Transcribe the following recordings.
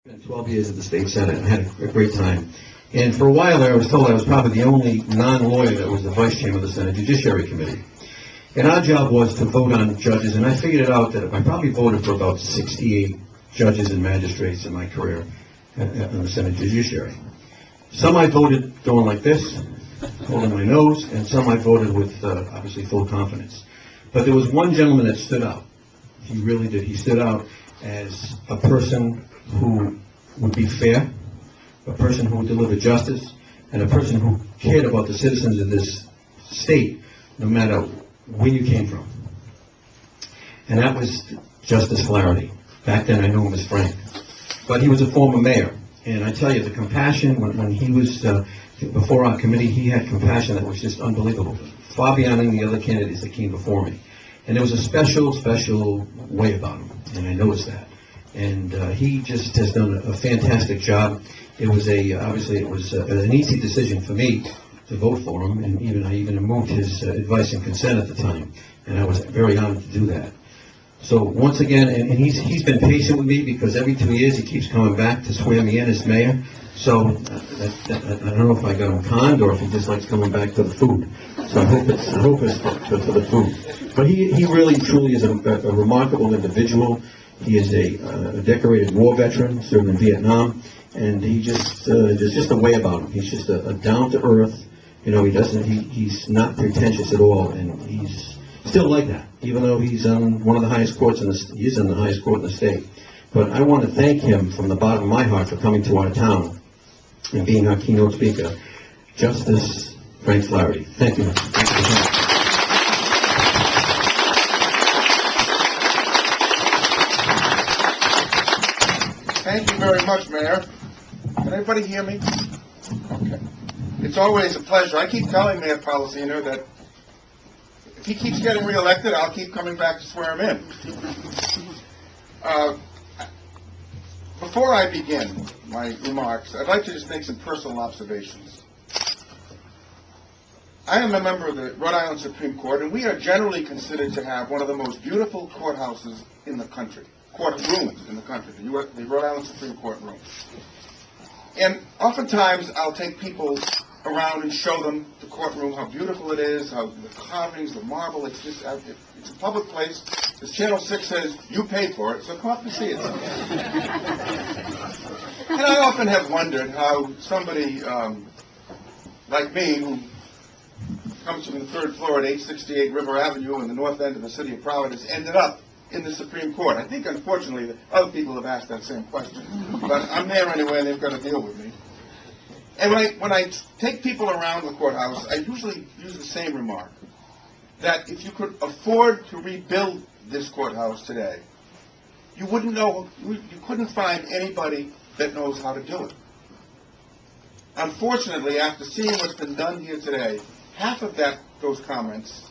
Spent 12 years at the state senate and had a great time. And for a while there, I was told I was probably the only non-lawyer that was the vice chairman of the Senate Judiciary Committee. And our job was to vote on judges, and I figured it out that I probably voted for about 68 judges and magistrates in my career in the Senate Judiciary. Some I voted going like this, holding my nose, and some I voted with obviously full confidence. But there was one gentleman that stood out. He really did. He stood out as a person who would be fair, a person who would deliver justice, and a person who cared about the citizens of this state, no matter where you came from. And that was Justice Flaherty. Back then I knew him as Frank. But he was a former mayor. And I tell you, the compassion, when he was before our committee, he had compassion that was just unbelievable. Far beyond any of the other candidates that came before me. And there was a special way about him, and I noticed that. And he just has done a fantastic job. It was obviously it was an easy decision for me to vote for him, and I even moved his advice and consent at the time, and I was very honored to do that. So once again, and he's been patient with me, because every 2 years he keeps coming back to swear me in as mayor. So I don't know if I got him conned or if he just likes coming back for the food. So I hope it's for the food. But he really truly is a remarkable individual. He is a decorated war veteran, served in Vietnam, and there's just a way about him. He's just a down-to-earth, he's not pretentious at all, and he's still like that, even though he's on one of the highest courts he's in the highest court in the state. But I want to thank him from the bottom of my heart for coming to our town and being our keynote speaker, Justice Frank Flaherty. Thank you. Thank you very much, Mayor. Can everybody hear me? Okay. It's always a pleasure. I keep telling Mayor Policino that if he keeps getting reelected, I'll keep coming back to swear him in. Before I begin my remarks, I'd like to just make some personal observations. I am a member of the Rhode Island Supreme Court, and we are generally considered to have one of the most beautiful courthouses in the country. Courtrooms in the country, the Rhode Island Supreme Court room. And oftentimes I'll take people around and show them the courtroom, how beautiful it is, how the carvings, the marble, it's a public place. As Channel 6 says, you paid for it, so come up and see it. And I often have wondered how somebody like me, who comes from the third floor at 868 River Avenue in the north end of the city of Providence, ended up in the Supreme Court. I think, unfortunately, other people have asked that same question. But I'm there anyway, and they've got to deal with me. And when I take people around the courthouse, I usually use the same remark, that if you could afford to rebuild this courthouse today, you couldn't find anybody that knows how to do it. Unfortunately, after seeing what's been done here today, half of those comments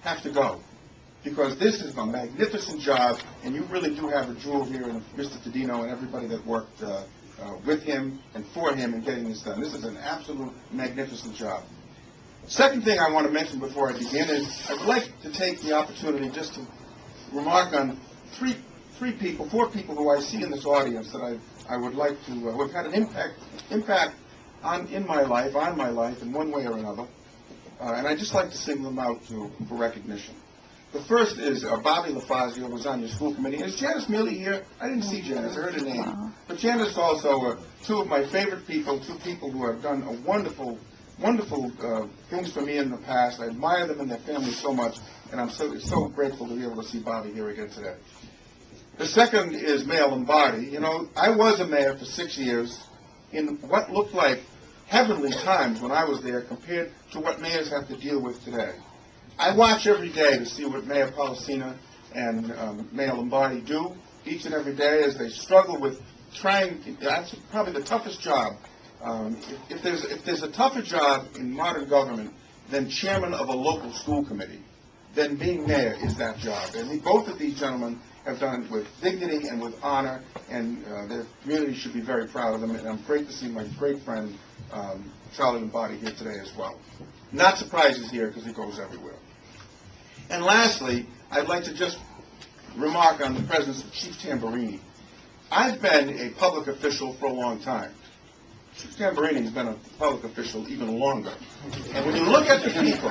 have to go. Because this is a magnificent job, and you really do have a jewel here in Mr. Tadino and everybody that worked with him and for him in getting this done. This is an absolute magnificent job. Second thing I want to mention before I begin is I'd like to take the opportunity just to remark on four people who I see in this audience that I would like to, who have had an impact on my life in one way or another. And I'd just like to single them out for recognition. The first is Bobby LaFazio, who was on your school committee. Is Janice Mealy here? I didn't see Janice. I heard her name. But Janice also two of my favorite people, two people who have done a wonderful things for me in the past. I admire them and their family so much, and I'm so grateful to be able to see Bobby here again today. The second is Mayor Lombardi. I was a mayor for 6 years in what looked like heavenly times when I was there compared to what mayors have to deal with today. I watch every day to see what Mayor Policino and Mayor Lombardi do each and every day as they struggle with that's probably the toughest job. If there's a tougher job in modern government than chairman of a local school committee, then being mayor is that job. And both of these gentlemen have done it with dignity and with honor, and their community should be very proud of them. And I'm great to see my great friend Charlie Lombardi here today as well. Not surprised he's here because he goes everywhere. And lastly, I'd like to just remark on the presence of Chief Tamburini. I've been a public official for a long time. Tamburini's been a public official even longer. And when you look at the people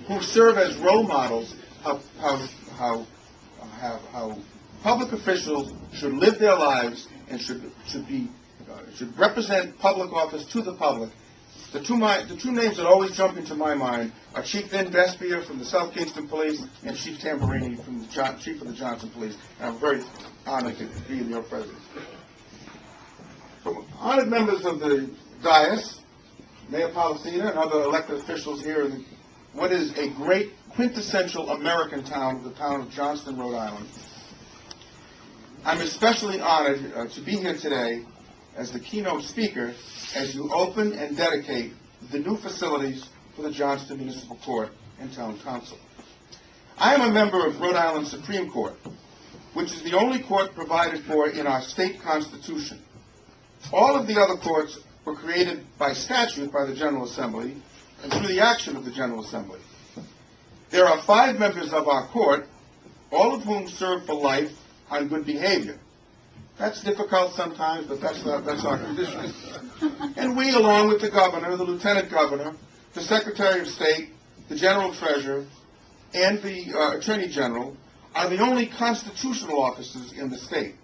who serve as role models of how public officials should live their lives and should represent public office to the public, the two names that always jump into my mind are Chief Vin Vespier from the South Kingston Police and Chief Tamburini from the Chief of the Johnston Police. And I'm very honored to be in your presence. So, honored members of the dais, Mayor Policina and other elected officials here in what is a great quintessential American town, the town of Johnston, Rhode Island. I'm especially honored to be here today as the keynote speaker as you open and dedicate the new facilities for the Johnston Municipal Court and Town Council. I am a member of Rhode Island Supreme Court, which is the only court provided for in our state constitution. All of the other courts were created by statute by the General Assembly and through the action of the General Assembly. There are 5 members of our court, all of whom serve for life on good behavior. That's difficult sometimes, but that's our condition. And we, along with the governor, the lieutenant governor, the secretary of state, the general treasurer, and the attorney general, are the only constitutional officers in the state.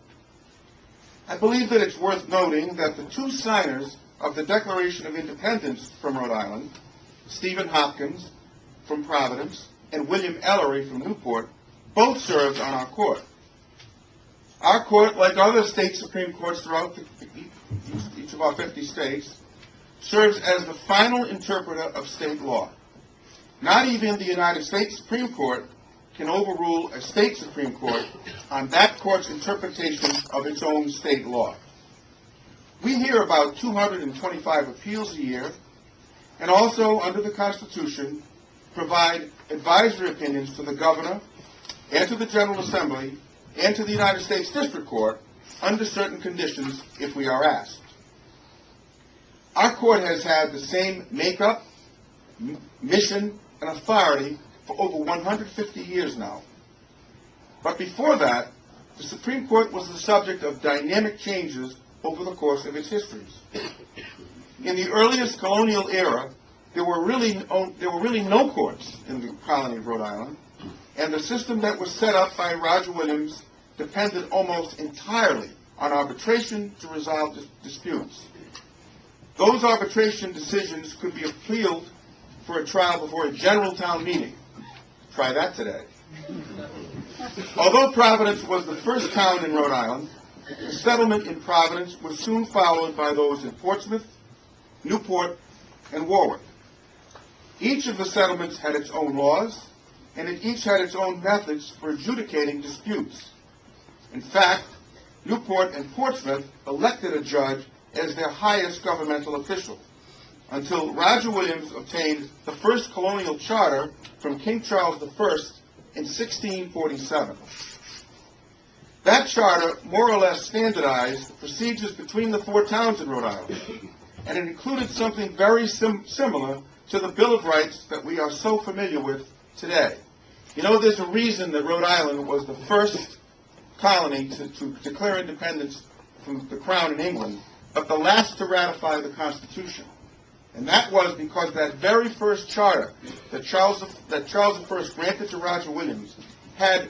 I believe that it's worth noting that the 2 signers of the Declaration of Independence from Rhode Island, Stephen Hopkins from Providence and William Ellery from Newport, both served on our court. Our court, like other state Supreme Courts throughout each of our 50 states, serves as the final interpreter of state law. Not even the United States Supreme Court can overrule a state Supreme Court on that court's interpretation of its own state law. We hear about 225 appeals a year, and also, under the Constitution, provide advisory opinions to the governor and to the General Assembly and to the United States District Court under certain conditions if we are asked. Our court has had the same makeup, mission, and authority for over 150 years now. But before that, the Supreme Court was the subject of dynamic changes over the course of its histories. In the earliest colonial era, there were really no courts in the colony of Rhode Island, and the system that was set up by Roger Williams depended almost entirely on arbitration to resolve disputes. Those arbitration decisions could be appealed for a trial before a general town meeting. Try that today. Although Providence was the first town in Rhode Island, the settlement in Providence was soon followed by those in Portsmouth, Newport, and Warwick. Each of the settlements had its own laws, and it each had its own methods for adjudicating disputes. In fact, Newport and Portsmouth elected a judge as their highest governmental official, until Roger Williams obtained the first colonial charter from King Charles I in 1647. That charter more or less standardized the procedures between the 4 towns in Rhode Island, and it included something very similar to the Bill of Rights that we are so familiar with today. You know, there's a reason that Rhode Island was the first colony to declare independence from the Crown in England, but the last to ratify the Constitution. And that was because that very first charter that Charles I granted to Roger Williams had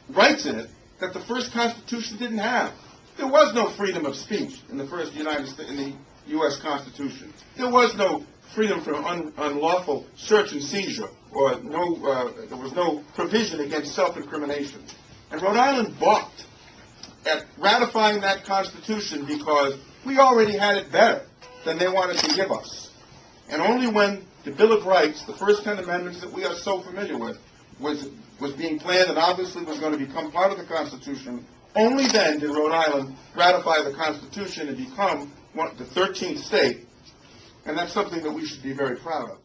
rights in it that the first Constitution didn't have. There was no freedom of speech in the first in the U.S. Constitution. There was no freedom from unlawful search and seizure, or there was no provision against self-incrimination. And Rhode Island balked at ratifying that Constitution because we already had it better than they wanted to give us. And only when the Bill of Rights, the first 10 amendments that we are so familiar with, was being planned and obviously was going to become part of the Constitution, only then did Rhode Island ratify the Constitution and become the 13th state. And that's something that we should be very proud of.